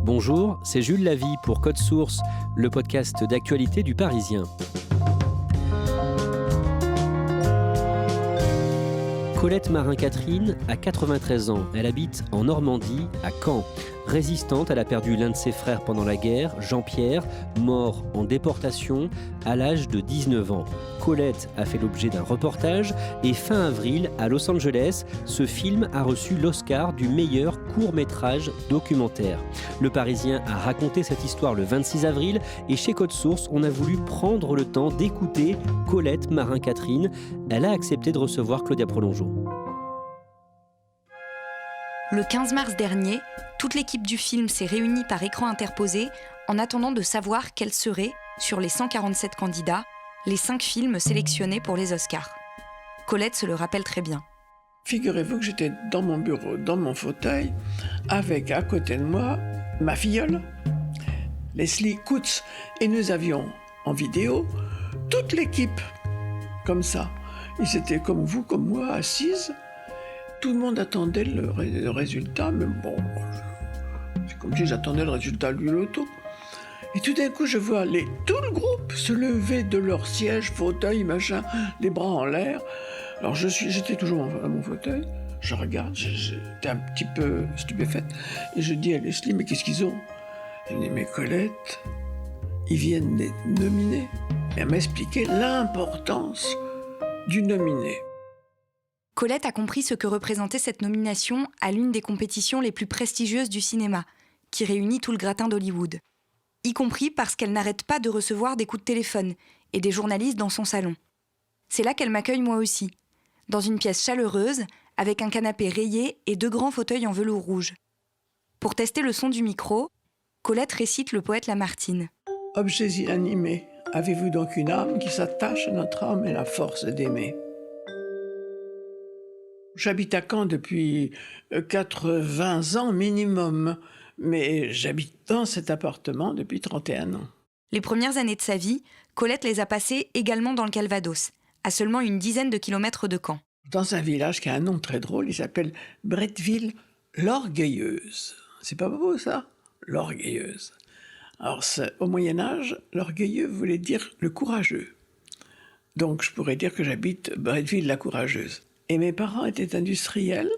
Bonjour, c'est Jules Lavie pour Code Source, le podcast d'actualité du Parisien. Colette Marin-Catherine a 93 ans. Elle habite en Normandie, à Caen. Résistante, elle a perdu l'un de ses frères pendant la guerre, Jean-Pierre, mort en déportation à l'âge de 19 ans. Colette a fait l'objet d'un reportage et fin avril, à Los Angeles, ce film a reçu l'Oscar du meilleur court-métrage documentaire. Le Parisien a raconté cette histoire le 26 avril et chez Code Source, on a voulu prendre le temps d'écouter Colette Marin-Catherine. Elle a accepté de recevoir Claudia Prolongeau. Le 15 mars dernier, toute l'équipe du film s'est réunie par écran interposé en attendant de savoir quels seraient, sur les 147 candidats, les 5 films sélectionnés pour les Oscars. Colette se le rappelle très bien. Figurez-vous que j'étais dans mon bureau, dans mon fauteuil, avec à côté de moi ma filleule, Leslie Coutts, et nous avions en vidéo toute l'équipe, comme ça. Ils étaient comme vous, comme moi, assises. Tout le monde attendait le résultat, mais bon, c'est comme si j'attendais le résultat du loto. Et tout d'un coup, je vois tout le groupe se lever de leur siège, fauteuil, machin, les bras en l'air. Alors j'étais toujours à mon fauteuil, je regarde, j'étais un petit peu stupéfaite, et je dis à Leslie, mais qu'est-ce qu'ils ont ? Elle dit, mais Colette, ils viennent d'être nominés. Et elle m'a expliqué l'importance du nominé. Colette a compris ce que représentait cette nomination à l'une des compétitions les plus prestigieuses du cinéma, qui réunit tout le gratin d'Hollywood. Y compris parce qu'elle n'arrête pas de recevoir des coups de téléphone et des journalistes dans son salon. C'est là qu'elle m'accueille moi aussi, dans une pièce chaleureuse, avec un canapé rayé et 2 grands fauteuils en velours rouge. Pour tester le son du micro, Colette récite le poète Lamartine. « Objets inanimés, avez-vous donc une âme qui s'attache à notre âme et la force d'aimer ?» J'habite à Caen depuis 80 ans minimum, mais j'habite dans cet appartement depuis 31 ans. Les premières années de sa vie, Colette les a passées également dans le Calvados, à seulement une dizaine de kilomètres de Caen. Dans un village qui a un nom très drôle, il s'appelle Bretteville-l'Orgueilleuse. C'est pas beau ça ? L'Orgueilleuse. Alors au Moyen-Âge, l'Orgueilleux voulait dire le courageux. Donc je pourrais dire que j'habite Bretteville-la-Courageuse. Et mes parents étaient industriels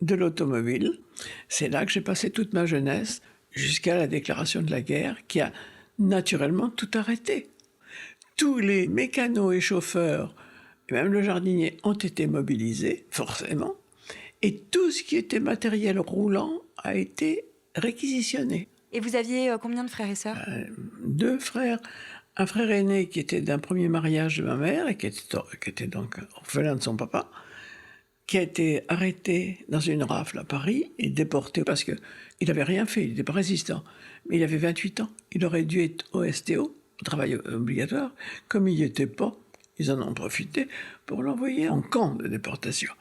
de l'automobile. C'est là que j'ai passé toute ma jeunesse, jusqu'à la déclaration de la guerre, qui a naturellement tout arrêté. Tous les mécanos et chauffeurs, et même le jardinier, ont été mobilisés, forcément, et tout ce qui était matériel roulant a été réquisitionné. Et vous aviez combien de frères et sœurs ? 2 frères. Un frère aîné qui était d'un premier mariage de ma mère, et qui était donc orphelin de son papa, qui a été arrêté dans une rafle à Paris et déporté parce qu'il n'avait rien fait, il n'était pas résistant. Mais il avait 28 ans, il aurait dû être au STO, au travail obligatoire. Comme il n'y était pas, ils en ont profité pour l'envoyer en camp de déportation.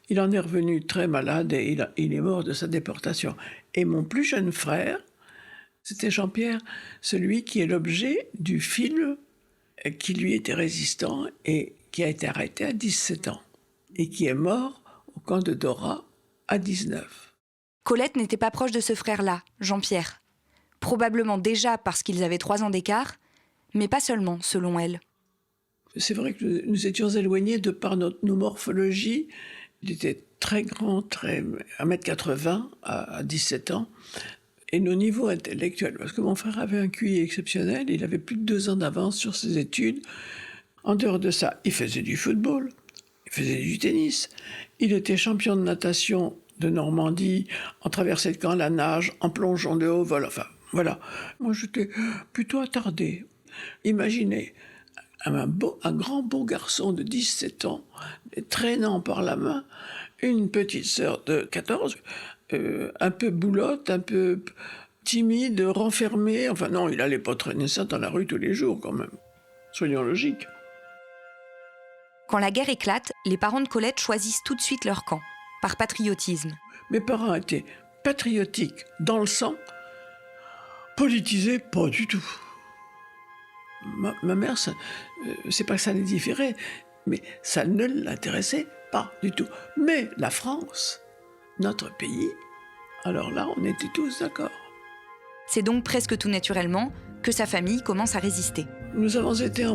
Il en est revenu très malade et il est mort de sa déportation. Et mon plus jeune frère, c'était Jean-Pierre, celui qui est l'objet du film qui lui était résistant et qui a été arrêté à 17 ans. Et qui est mort au camp de Dora à 19. Colette n'était pas proche de ce frère-là, Jean-Pierre. Probablement déjà parce qu'ils avaient 3 ans d'écart, mais pas seulement, selon elle. C'est vrai que nous étions éloignés de par nos morphologies. Il était très grand, 1m80 à 17 ans. Et nos niveaux intellectuels, parce que mon frère avait un QI exceptionnel, il avait plus de 2 ans d'avance sur ses études. En dehors de ça, il faisait du football. Il faisait du tennis. Il était champion de natation de Normandie, en traversée de Caen, la nage, en plongeon de haut vol. Enfin, voilà. Moi, j'étais plutôt attardé. Imaginez un grand beau garçon de 17 ans, traînant par la main une petite sœur de 14, un peu boulotte, un peu timide, renfermée. Enfin non, il n'allait pas traîner ça dans la rue tous les jours quand même. Soyons logiques. Quand la guerre éclate, les parents de Colette choisissent tout de suite leur camp, par patriotisme. Mes parents étaient patriotiques dans le sang, politisés pas du tout. Ma mère, c'est pas que ça les différait, mais ça ne l'intéressait pas du tout. Mais la France, notre pays, alors là, on était tous d'accord. C'est donc presque tout naturellement que sa famille commence à résister. Nous avons été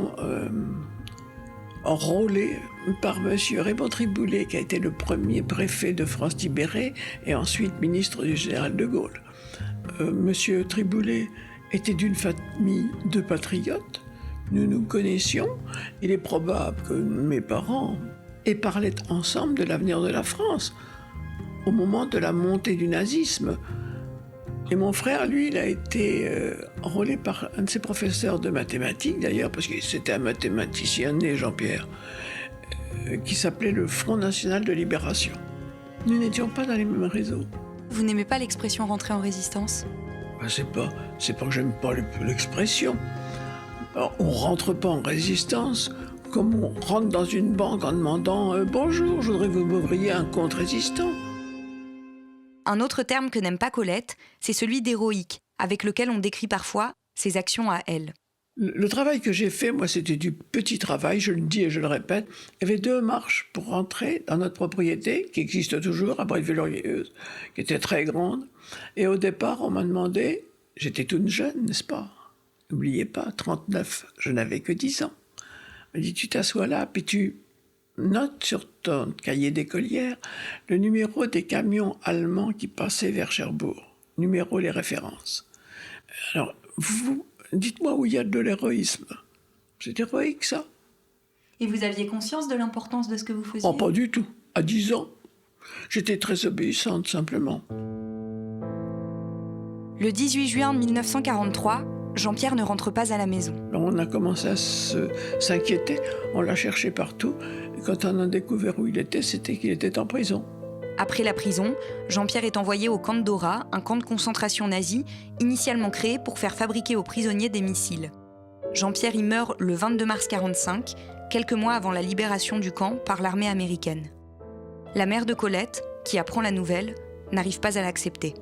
enrôlés par M. Raymond Triboulet, qui a été le premier préfet de France-Tibéré et ensuite ministre du général de Gaulle. M. Triboulet était d'une famille de patriotes. Nous nous connaissions. Il est probable que mes parents aient parlé ensemble de l'avenir de la France au moment de la montée du nazisme. Et mon frère, lui, il a été enrôlé par un de ses professeurs de mathématiques, d'ailleurs, parce que c'était un mathématicien né, Jean-Pierre, qui s'appelait le Front National de Libération. Nous n'étions pas dans les mêmes réseaux. Vous n'aimez pas l'expression « rentrer en résistance » ? C'est pas que j'aime pas l'expression. Alors, on rentre pas en résistance comme on rentre dans une banque en demandant « Bonjour, je voudrais que vous m'ouvriez un compte résistant ». Un autre terme que n'aime pas Colette, c'est celui d'héroïque, avec lequel on décrit parfois ses actions à elle. Le travail que j'ai fait, moi, c'était du petit travail, je le dis et je le répète. Il y avait 2 marches pour rentrer dans notre propriété, qui existe toujours, à Bretteville-Orieuse, qui était très grande. Et au départ, on m'a demandé, j'étais toute jeune, n'est-ce pas ? N'oubliez pas, 39, je n'avais que 10 ans. On m'a dit, tu t'assois là, puis tu notes sur ton cahier d'écolière le numéro des camions allemands qui passaient vers Cherbourg. Numéro, les références. Alors, vous, dites-moi où il y a de l'héroïsme. C'est héroïque, ça ? Et vous aviez conscience de l'importance de ce que vous faisiez ? Oh, pas du tout. À 10 ans. J'étais très obéissante, simplement. Le 18 juin 1943, Jean-Pierre ne rentre pas à la maison. Alors on a commencé à s'inquiéter. On l'a cherché partout. Et quand on a découvert où il était, c'était qu'il était en prison. Après la prison, Jean-Pierre est envoyé au camp de Dora, un camp de concentration nazi, initialement créé pour faire fabriquer aux prisonniers des missiles. Jean-Pierre y meurt le 22 mars 1945, quelques mois avant la libération du camp par l'armée américaine. La mère de Colette, qui apprend la nouvelle, n'arrive pas à l'accepter.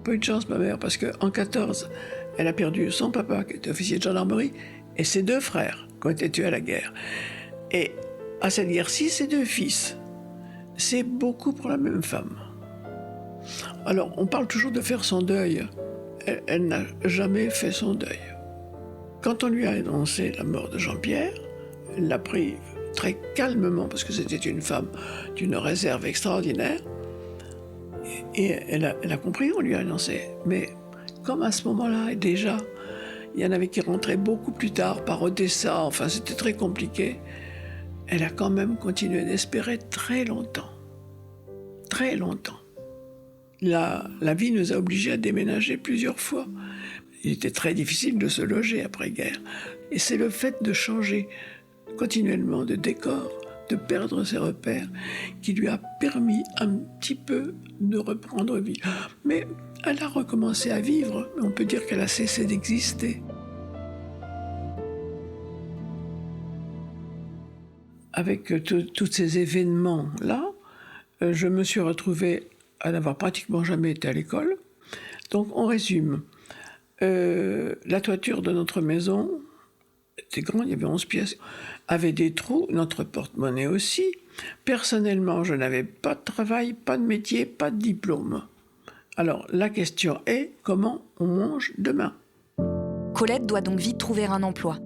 Pas eu de chance, ma mère, parce qu'en 1914, elle a perdu son papa, qui était officier de gendarmerie, et ses 2 frères, qui ont été tués à la guerre. Et à cette guerre-ci, ses 2 fils. C'est beaucoup pour la même femme. Alors, on parle toujours de faire son deuil. Elle n'a jamais fait son deuil. Quand on lui a annoncé la mort de Jean-Pierre, elle l'a pris très calmement, parce que c'était une femme d'une réserve extraordinaire. Et elle a compris, on lui a annoncé. Mais comme à ce moment-là, déjà, il y en avait qui rentraient beaucoup plus tard par Odessa, enfin c'était très compliqué, elle a quand même continué d'espérer très longtemps. Très longtemps. La vie nous a obligés à déménager plusieurs fois. Il était très difficile de se loger après-guerre. Et c'est le fait de changer continuellement de décor, de perdre ses repères, qui lui a permis un petit peu de reprendre vie. Mais elle a recommencé à vivre, mais on peut dire qu'elle a cessé d'exister. Avec tous ces événements-là, je me suis retrouvée à n'avoir pratiquement jamais été à l'école. Donc on résume. La toiture de notre maison était grande, il y avait 11 pièces, avait des trous, notre porte-monnaie aussi. Personnellement, je n'avais pas de travail, pas de métier, pas de diplôme. Alors la question est, comment on mange demain ? Colette doit donc vite trouver un emploi.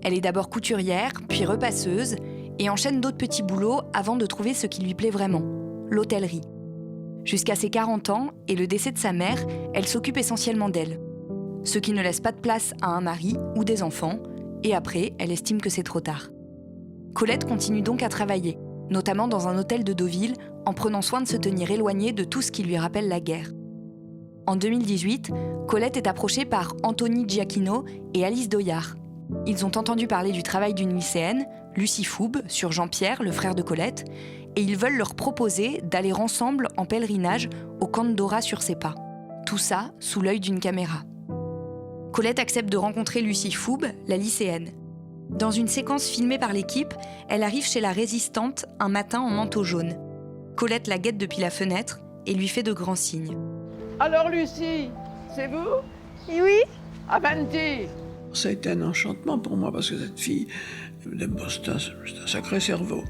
Elle est d'abord couturière, puis repasseuse, et enchaîne d'autres petits boulots avant de trouver ce qui lui plaît vraiment, l'hôtellerie. Jusqu'à ses 40 ans et le décès de sa mère, elle s'occupe essentiellement d'elle. Ce qui ne laisse pas de place à un mari ou des enfants, et après, elle estime que c'est trop tard. Colette continue donc à travailler, notamment dans un hôtel de Deauville, en prenant soin de se tenir éloignée de tout ce qui lui rappelle la guerre. En 2018, Colette est approchée par Anthony Giacchino et Alice Doyard. Ils ont entendu parler du travail d'une lycéenne, Lucie Foube, sur Jean-Pierre, le frère de Colette, et ils veulent leur proposer d'aller ensemble en pèlerinage au camp de Dora sur ses pas. Tout ça sous l'œil d'une caméra. Colette accepte de rencontrer Lucie Foube, la lycéenne. Dans une séquence filmée par l'équipe, elle arrive chez la résistante un matin en manteau jaune. Colette la guette depuis la fenêtre et lui fait de grands signes. Alors Lucie, c'est vous ? Oui. Avanti ! Ça a été un enchantement pour moi parce que cette fille, c'est un sacré cerveau.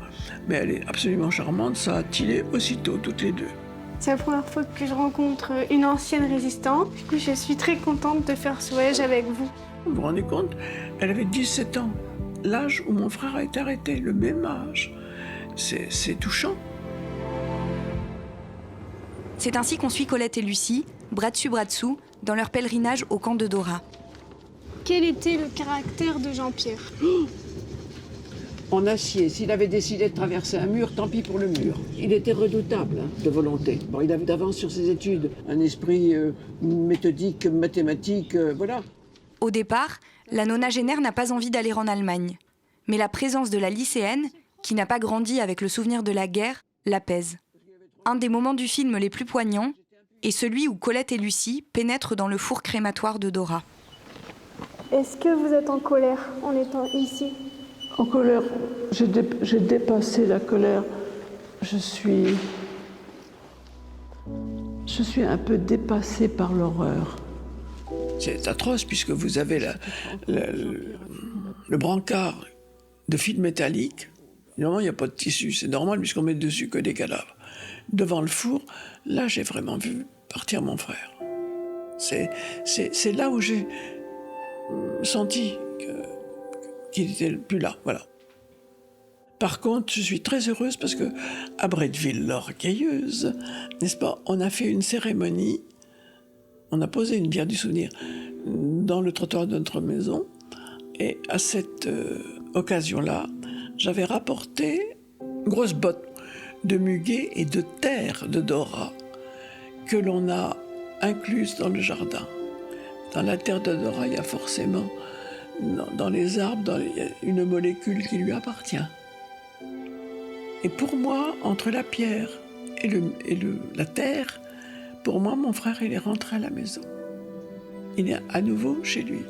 Mais elle est absolument charmante, ça a tilé aussitôt, toutes les 2. C'est la première fois que je rencontre une ancienne résistante. Du coup, je suis très contente de faire ce voyage avec vous. Vous vous rendez compte? Elle avait 17 ans, l'âge où mon frère a été arrêté, le même âge. C'est touchant. C'est ainsi qu'on suit Colette et Lucie, bras dessus bras dessous, dans leur pèlerinage au camp de Dora. Quel était le caractère de Jean-Pierre? En acier, s'il avait décidé de traverser un mur, tant pis pour le mur. Il était redoutable de volonté. Bon, il avait d'avance sur ses études, un esprit méthodique, mathématique, voilà. Au départ, la nonagénaire n'a pas envie d'aller en Allemagne. Mais la présence de la lycéenne, qui n'a pas grandi avec le souvenir de la guerre, l'apaise. Un des moments du film les plus poignants est celui où Colette et Lucie pénètrent dans le four crématoire de Dora. Est-ce que vous êtes en colère en étant ici? En colère, j'ai dépassé la colère. Je suis un peu dépassée par l'horreur. C'est atroce puisque vous avez le brancard de fil métallique. Normalement, il n'y a pas de tissu, c'est normal puisqu'on met dessus que des cadavres. Devant le four, là, j'ai vraiment vu partir mon frère. C'est là où j'ai senti qu'il n'était plus là, voilà. Par contre, je suis très heureuse parce que à Bretteville, l'Orgueilleuse, n'est-ce pas, on a fait une cérémonie, on a posé une bière du souvenir dans le trottoir de notre maison, et à cette occasion-là, j'avais rapporté une grosse botte de muguet et de terre de Dora que l'on a incluse dans le jardin. Dans la terre de Dora, il y a forcément, dans les arbres, il y a une molécule qui lui appartient. Et pour moi, entre la pierre et la terre, pour moi, mon frère, il est rentré à la maison. Il est à nouveau chez lui.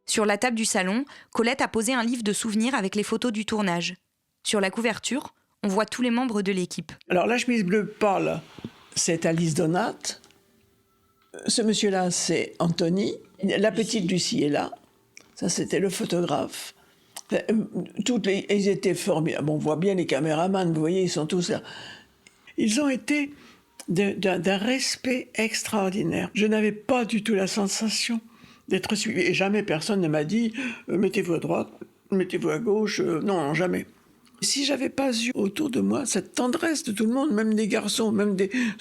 Sur la table du salon, Colette a posé un livre de souvenirs avec les photos du tournage. Sur la couverture, on voit tous les membres de l'équipe. Alors la chemise bleue pâle, c'est Alice Donat. Ce monsieur-là, c'est Anthony. La petite Lucie est là. Ça, c'était le photographe. Ils étaient formidables. Bon, on voit bien les caméramans, vous voyez, ils sont tous là. Ils ont été d'un respect extraordinaire. Je n'avais pas du tout la sensation d'être suivi. Et jamais personne ne m'a dit « mettez-vous à droite, mettez-vous à gauche ». Non, jamais. Si j'avais pas eu autour de moi cette tendresse de tout le monde, même des garçons, même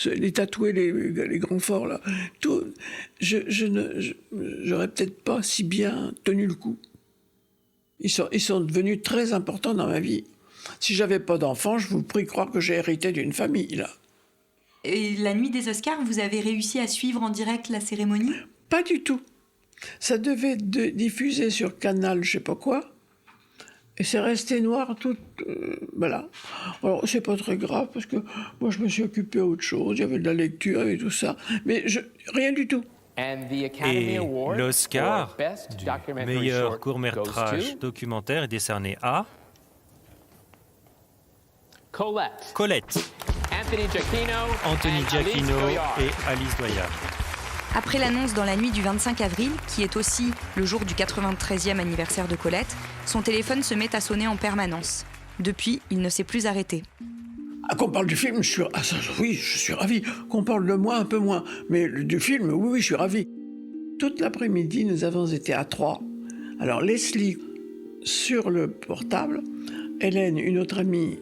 les tatoués, les grands forts, là, tout, j'aurais peut-être pas si bien tenu le coup. Ils sont devenus très importants dans ma vie. Si j'avais pas d'enfants, je vous prie de croire que j'ai hérité d'une famille, là. Et la nuit des Oscars, vous avez réussi à suivre en direct la cérémonie? Pas du tout. Ça devait être diffusé sur Canal, je sais pas quoi. Et c'est resté noir tout... voilà. Alors, c'est pas très grave, parce que moi, je me suis occupé d'autre chose. Il y avait de la lecture et tout ça. Mais rien du tout. Et l'Oscar du meilleur court-métrage documentaire est décerné à... Colette, Anthony Giacchino et Alice Doyard. Après l'annonce dans la nuit du 25 avril, qui est aussi le jour du 93e anniversaire de Colette, son téléphone se met à sonner en permanence. Depuis, il ne s'est plus arrêté. Ah, qu'on parle du film, oui, je suis ravi. Qu'on parle de moi, un peu moins. Mais du film, oui, je suis ravi. Toute l'après-midi, nous avons été à 3. Alors, Leslie, sur le portable, Hélène, une autre amie,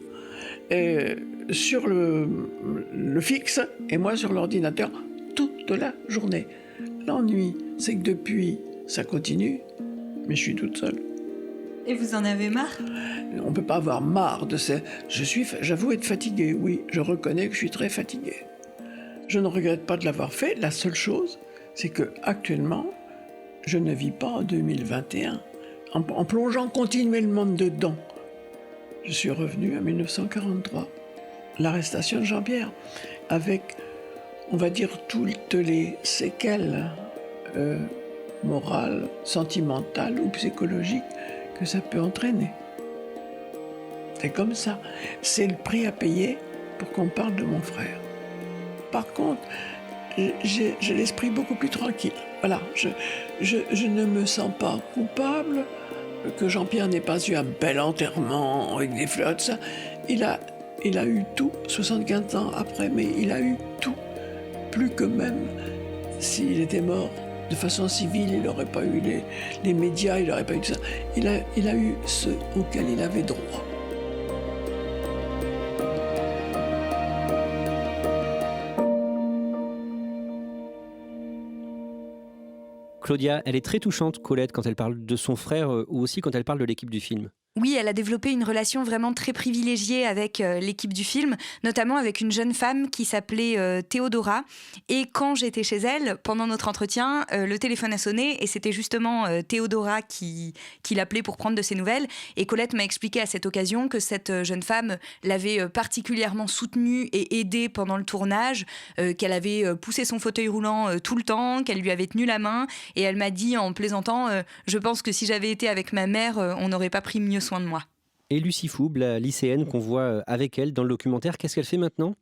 sur le fixe, et moi sur l'ordinateur, toute la journée. L'ennui, c'est que depuis, ça continue, mais je suis toute seule. Et vous en avez marre? On ne peut pas avoir marre de ça. J'avoue être fatigué, oui, je reconnais que je suis très fatigué. Je ne regrette pas de l'avoir fait. La seule chose, c'est que actuellement, je ne vis pas en 2021. En plongeant continuellement dedans, je suis revenu à 1943. L'arrestation de Jean-Pierre, avec... on va dire toutes les séquelles morales, sentimentales ou psychologiques que ça peut entraîner. C'est comme ça. C'est le prix à payer pour qu'on parle de mon frère. Par contre, j'ai l'esprit beaucoup plus tranquille. Voilà, je ne me sens pas coupable que Jean-Pierre n'ait pas eu un bel enterrement avec des fleurs, tout ça. Il a eu tout, 75 ans après, mais il a eu tout. Plus que même s'il était mort de façon civile, il n'aurait pas eu les médias, il n'aurait pas eu tout ça. Il a eu ce auquel il avait droit. Claudia, elle est très touchante, Colette, quand elle parle de son frère ou aussi quand elle parle de l'équipe du film. Oui, elle a développé une relation vraiment très privilégiée avec l'équipe du film, notamment avec une jeune femme qui s'appelait Théodora. Et quand j'étais chez elle, pendant notre entretien, le téléphone a sonné et c'était justement Théodora qui l'appelait pour prendre de ses nouvelles. Et Colette m'a expliqué à cette occasion que cette jeune femme l'avait particulièrement soutenue et aidée pendant le tournage, qu'elle avait poussé son fauteuil roulant tout le temps, qu'elle lui avait tenu la main. Et elle m'a dit en plaisantant, je pense que si j'avais été avec ma mère, on n'aurait pas pris mieux soin de moi. Et Lucie Fouble, la lycéenne qu'on voit avec elle dans le documentaire, qu'est-ce qu'elle fait maintenant ?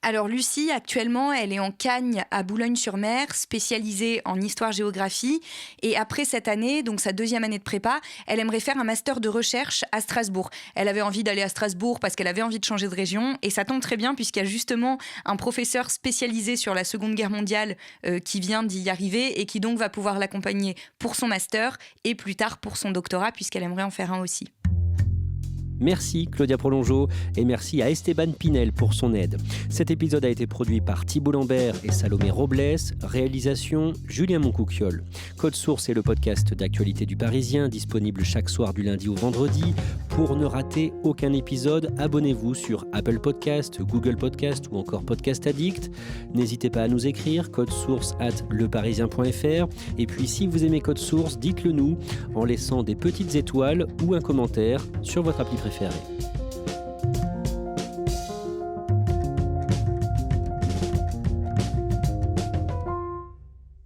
Alors Lucie, actuellement, elle est en Cagne à Boulogne-sur-Mer, spécialisée en histoire-géographie. Et après cette année, donc sa 2e année de prépa, elle aimerait faire un master de recherche à Strasbourg. Elle avait envie d'aller à Strasbourg parce qu'elle avait envie de changer de région. Et ça tombe très bien puisqu'il y a justement un professeur spécialisé sur la Seconde Guerre mondiale qui vient d'y arriver et qui donc va pouvoir l'accompagner pour son master et plus tard pour son doctorat puisqu'elle aimerait en faire un aussi. Merci Claudia Prolongeau et merci à Esteban Pinel pour son aide. Cet épisode a été produit par Thibault Lambert et Salomé Robles, réalisation Julien Moncouquiol. Code Source est le podcast d'actualité du Parisien, disponible chaque soir du lundi au vendredi. Pour ne rater aucun épisode, abonnez-vous sur Apple Podcast, Google Podcast ou encore Podcast Addict. N'hésitez pas à nous écrire, codesource@leparisien.fr. Et puis si vous aimez Code Source, dites-le nous en laissant des petites étoiles ou un commentaire sur votre appli préférée.